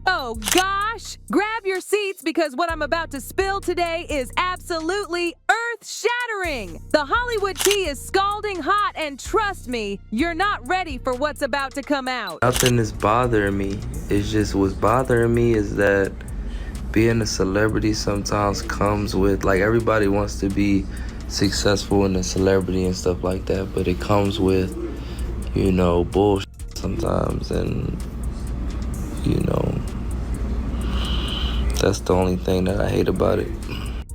Oh gosh! Grab your seats because what I'm about to spill today is absolutely earth-shattering! The Hollywood tea is scalding hot and trust me, you're not ready for what's about to come out. Nothing is bothering me. It's just what's bothering me is that being a celebrity sometimes comes with, like, everybody wants to be successful in a celebrity and stuff like that, but it comes with, you know, bullshit sometimes, and, you know, that's the only thing that I hate about it.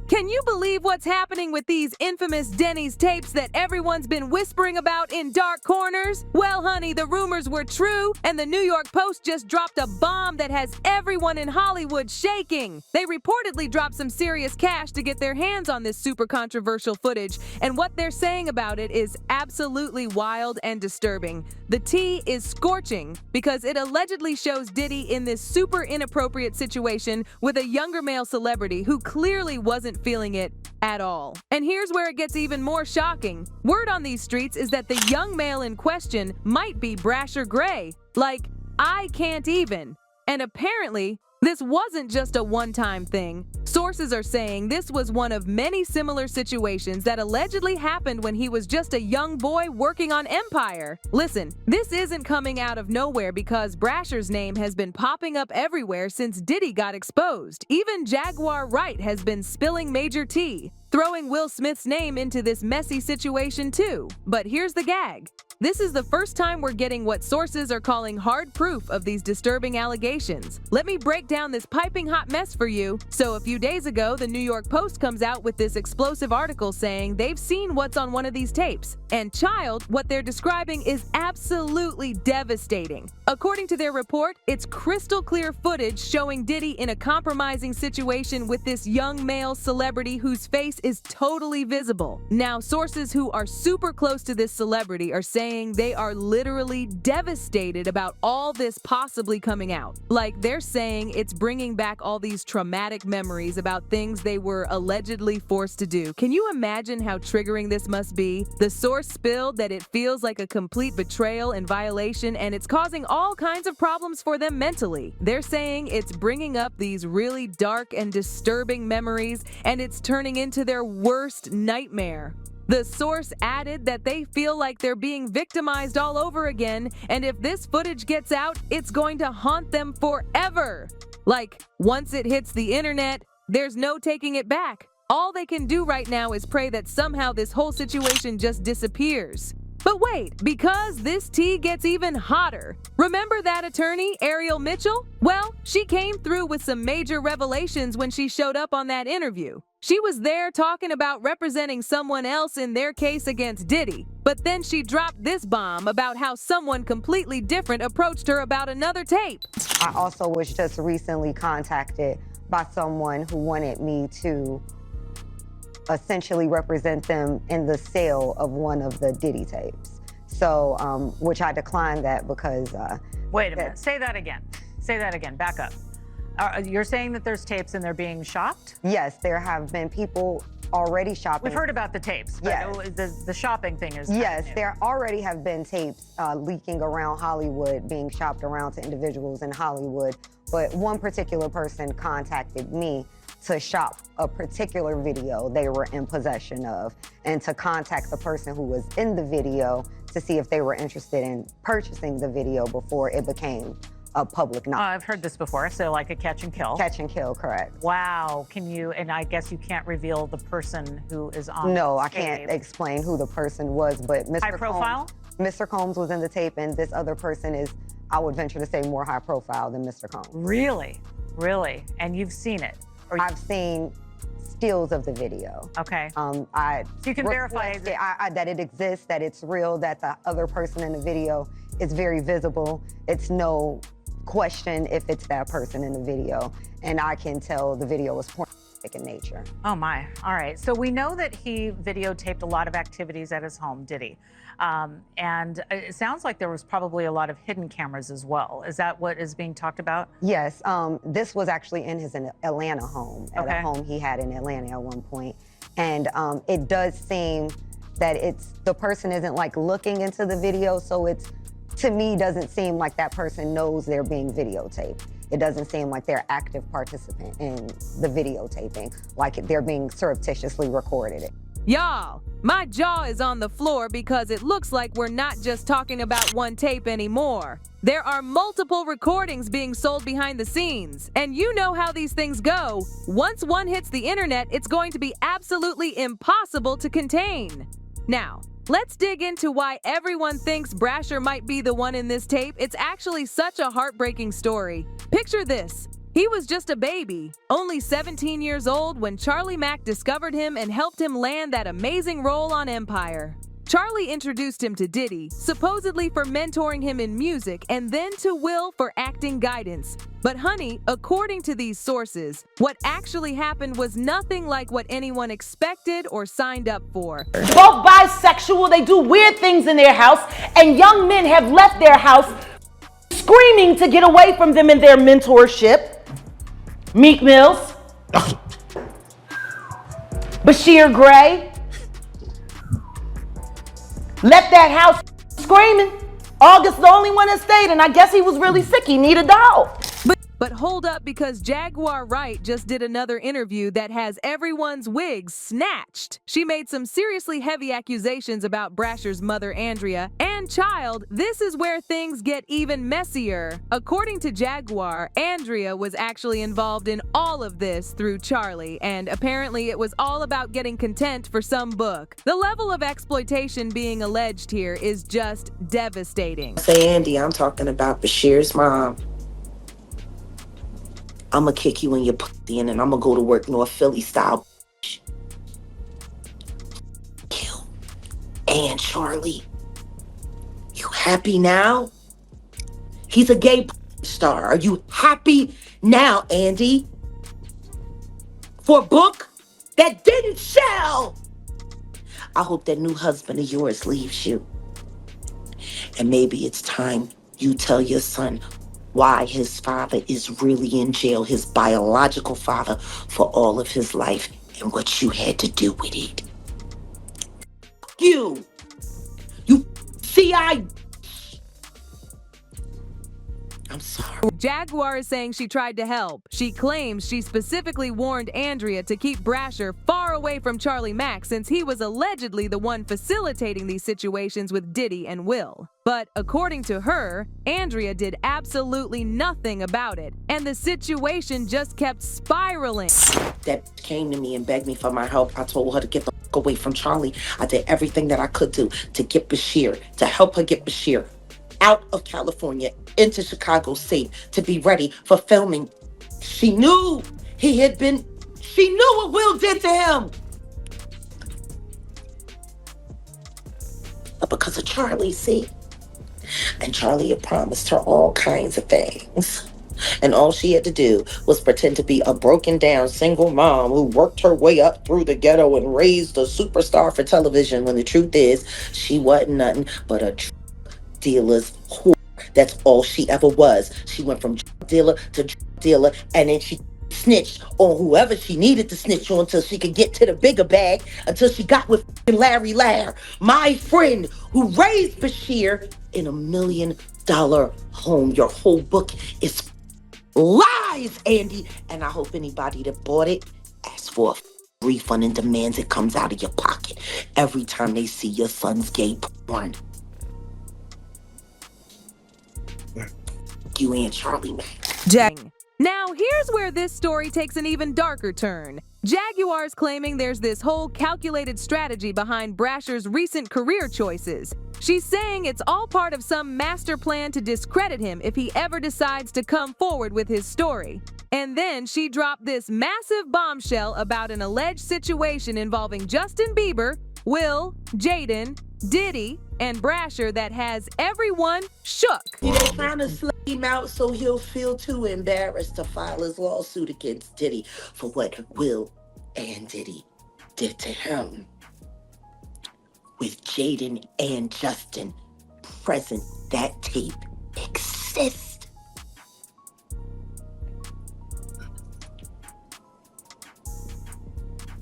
Can you believe what's happening with these infamous Denny's tapes that everyone's been whispering about in dark corners? Well, honey, the rumors were true, and the New York Post just dropped a bomb that has everyone in Hollywood shaking. They reportedly dropped some serious cash to get their hands on this super controversial footage, and what they're saying about it is absolutely wild and disturbing. The tea is scorching because it allegedly shows Diddy in this super inappropriate situation with a younger male celebrity who clearly wasn't feeling it at all. And here's where it gets even more shocking. Word on these streets is that the young male in question might be Bryshere Gray. Like, I can't even. And apparently, this wasn't just a one-time thing. Sources are saying this was one of many similar situations that allegedly happened when he was just a young boy working on Empire. Listen, this isn't coming out of nowhere because Bryshere's name has been popping up everywhere since Diddy got exposed. Even Jaguar Wright has been spilling major tea, throwing Will Smith's name into this messy situation too. But here's the gag. This is the first time we're getting what sources are calling hard proof of these disturbing allegations. Let me break down this piping hot mess for you. So a few days ago, the New York Post comes out with this explosive article saying they've seen what's on one of these tapes. And child, what they're describing is absolutely devastating. According to their report, it's crystal clear footage showing Diddy in a compromising situation with this young male celebrity whose face is totally visible. Now, sources who are super close to this celebrity are saying they are literally devastated about all this possibly coming out. Like, they're saying it's bringing back all these traumatic memories about things they were allegedly forced to do. Can you imagine how triggering this must be? The source spilled that it feels like a complete betrayal and violation, and it's causing all kinds of problems for them mentally. They're saying it's bringing up these really dark and disturbing memories, and it's turning into their worst nightmare. The source added that they feel like they're being victimized all over again, and if this footage gets out, it's going to haunt them forever. Like, once it hits the internet, there's no taking it back. All they can do right now is pray that somehow this whole situation just disappears. But wait, because this tea gets even hotter. Remember that attorney, Ariel Mitchell? Well, she came through with some major revelations when she showed up on that interview. She was there talking about representing someone else in their case against Diddy. But then she dropped this bomb about how someone completely different approached her about another tape. I also was just recently contacted by someone who wanted me to essentially represent them in the sale of one of the Diddy tapes. So, which I declined that because... Wait a minute, say that again. Say that again, back up. You're saying that there's tapes and they're being shopped? Yes, there have been people already shopping. We've heard about the tapes, but yes. The shopping thing is yes, new. there already have been tapes leaking around Hollywood, being shopped around to individuals in Hollywood, but one particular person contacted me to shop a particular video they were in possession of, and to contact the person who was in the video to see if they were interested in purchasing the video before it became a public knowledge. I've heard this before, so like a catch and kill. Catch and kill, correct. Wow, can you, and I guess you can't reveal the person who is on No, the I can't explain who the person was, but Mr. High profile? Mr. Combs was in the tape, and this other person is, I would venture to say, more high profile than Mr. Combs. Really? Really? And you've seen it? I've seen stills of the video. Okay. So you can verify that it exists, that it's real, that the other person in the video is very visible. It's no question if it's that person in the video, and I can tell the video was pornographic in nature. Oh my, all right. So we know that he videotaped a lot of activities at his home, did he? And it sounds like there was probably a lot of hidden cameras as well. Is that what is being talked about? Yes, this was actually in his Atlanta home, at a home he had in Atlanta at one point. And it does seem that the person isn't like looking into the video, so it's to me, doesn't seem like that person knows they're being videotaped. It doesn't seem like they're active participant in the videotaping, like they're being surreptitiously recorded. Y'all, my jaw is on the floor because it looks like we're not just talking about one tape anymore. There are multiple recordings being sold behind the scenes, and you know how these things go. Once one hits the internet, it's going to be absolutely impossible to contain. Now, let's dig into why everyone thinks Bryshere might be the one in this tape. It's actually such a heartbreaking story. Picture this. He was just a baby, only 17 years old when Charlie Mack discovered him and helped him land that amazing role on Empire. Charlie introduced him to Diddy, supposedly for mentoring him in music, and then to Will for acting guidance. But honey, according to these sources, what actually happened was nothing like what anyone expected or signed up for. Both bisexual, they do weird things in their house, and young men have left their house screaming to get away from them in their mentorship. Meek Mills, Bryshere Gray, left that house screaming. August the only one that stayed, and I guess he was really sick. He needed a dog. But hold up, because Jaguar Wright just did another interview that has everyone's wigs snatched. She made some seriously heavy accusations about Bryshere's mother, Andrea, and child. This is where things get even messier. According to Jaguar, Andrea was actually involved in all of this through Charlie, and apparently it was all about getting content for some book. The level of exploitation being alleged here is just devastating. Say Andy, I'm talking about Bryshere's mom. I'ma kick you in your pussy and then I'ma go to work North Philly style. You and Charlie. You happy now? He's a gay star. Are you happy now, Andy? For a book that didn't sell? I hope that new husband of yours leaves you. And maybe it's time you tell your son why his father is really in jail, his biological father, for all of his life, and what you had to do with it. You CI. I'm sorry. Jaguar is saying she tried to help. She claims she specifically warned Andrea to keep Bryshere far away from Charlie Mack since he was allegedly the one facilitating these situations with Diddy and Will. But according to her, Andrea did absolutely nothing about it, and the situation just kept spiraling. That came to me and begged me for my help. I told her to get the fuck away from Charlie. I did everything that I could do to get Bryshere, to help her get Bryshere out of California into Chicago safe to be ready for filming. She knew she knew what Will did to him. But because of Charlie, see? And Charlie had promised her all kinds of things. And all she had to do was pretend to be a broken down single mom who worked her way up through the ghetto and raised a superstar for television, when the truth is she wasn't nothing but a drug dealer's whore. That's all she ever was. She went from drug dealer to drug dealer, and then she snitched on whoever she needed to snitch on until she could get to the bigger bag, until she got with Larry Lair, my friend who raised Bryshere in $1 million home. Your whole book is lies, Andy. And I hope anybody that bought it asks for a refund and demands it comes out of your pocket every time they see your son's gay porn. You and Charlie, man. Now, here's where this story takes an even darker turn. Jaguar's claiming there's this whole calculated strategy behind Bryshere's recent career choices. She's saying it's all part of some master plan to discredit him if he ever decides to come forward with his story. And then she dropped this massive bombshell about an alleged situation involving Justin Bieber, Will, Jaden, Diddy, and Bryshere that has everyone shook. They're trying to slay him out so he'll feel too embarrassed to file his lawsuit against Diddy for what Will and Diddy did to him. With Jaden and Justin present, that tape exists.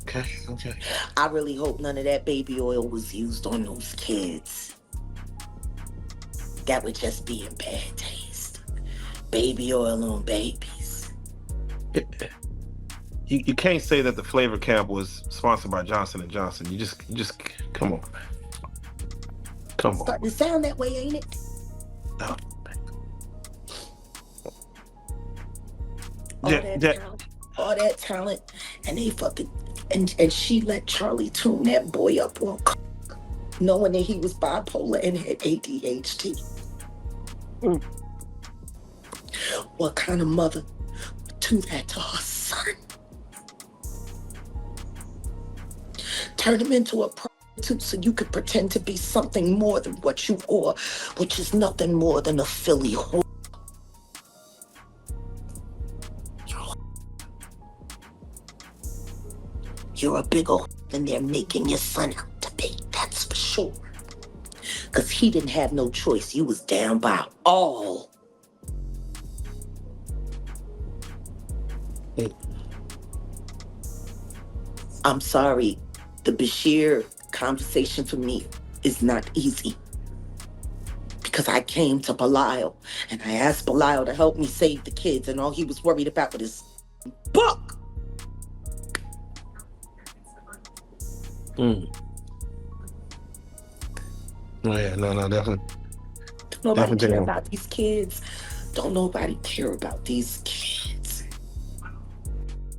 Okay. I really hope none of that baby oil was used on those kids. That would just be in bad taste. Baby oil on babies. You can't say that the flavor camp was sponsored by Johnson and Johnson. You just come on, man. Come on. Starting to sound that way, ain't it? No. All that talent, and they fucking and she let Charlie tune that boy up on knowing that he was bipolar and had ADHD. What kind of mother would do that to her son? Turn him into a prostitute so you could pretend to be something more than what you are, which is nothing more than a Philly whore. You're a bigger than they're making your son out to be, that's for sure. Because he didn't have no choice. You was down by all. I'm sorry. The Bryshere conversation for me is not easy. Because I came to Belial and I asked Belial to help me save the kids, and all he was worried about was his book. Oh yeah, no, definitely. Don't nobody Definitely. care about these kids. Don't nobody care about these kids.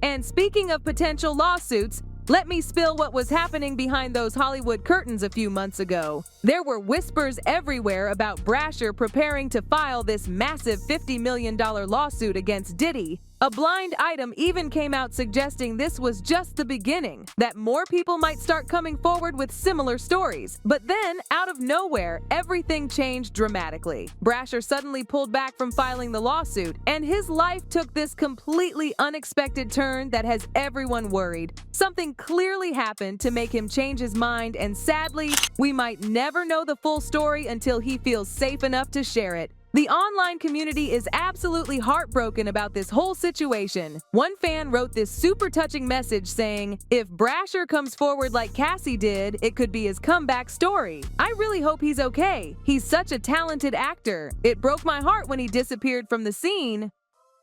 And speaking of potential lawsuits, let me spill what was happening behind those Hollywood curtains a few months ago. There were whispers everywhere about Bryshere preparing to file this massive $50 million lawsuit against Diddy. A blind item even came out suggesting this was just the beginning, that more people might start coming forward with similar stories. But then, out of nowhere, everything changed dramatically. Bryshere suddenly pulled back from filing the lawsuit, and his life took this completely unexpected turn that has everyone worried. Something clearly happened to make him change his mind, and sadly, we might never know the full story until he feels safe enough to share it. The online community is absolutely heartbroken about this whole situation. One fan wrote this super touching message saying, "If Bryshere comes forward like Cassie did, it could be his comeback story. I really hope he's okay. He's such a talented actor. It broke my heart when he disappeared from the scene."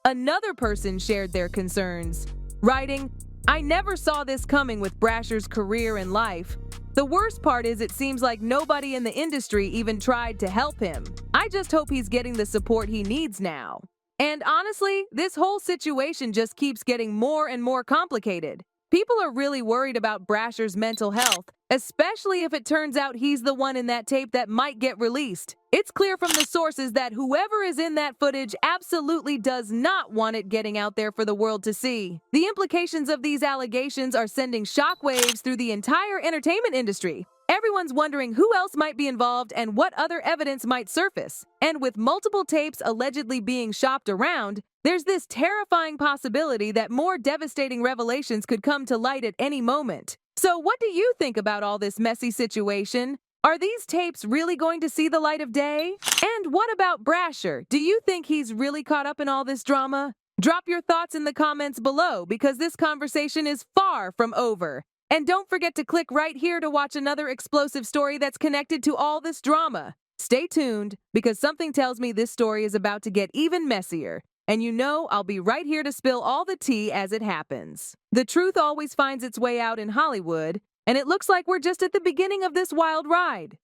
Another person shared their concerns, writing, "I never saw this coming with Bryshere's career and life. The worst part is it seems like nobody in the industry even tried to help him. I just hope he's getting the support he needs now." And honestly, this whole situation just keeps getting more and more complicated. People are really worried about Bryshere's mental health, especially if it turns out he's the one in that tape that might get released. It's clear from the sources that whoever is in that footage absolutely does not want it getting out there for the world to see. The implications of these allegations are sending shockwaves through the entire entertainment industry. Everyone's wondering who else might be involved and what other evidence might surface. And with multiple tapes allegedly being shopped around, there's this terrifying possibility that more devastating revelations could come to light at any moment. So what do you think about all this messy situation? Are these tapes really going to see the light of day? And what about Bryshere? Do you think he's really caught up in all this drama? Drop your thoughts in the comments below because this conversation is far from over. And don't forget to click right here to watch another explosive story that's connected to all this drama. Stay tuned, because something tells me this story is about to get even messier. And you know I'll be right here to spill all the tea as it happens. The truth always finds its way out in Hollywood, and it looks like we're just at the beginning of this wild ride.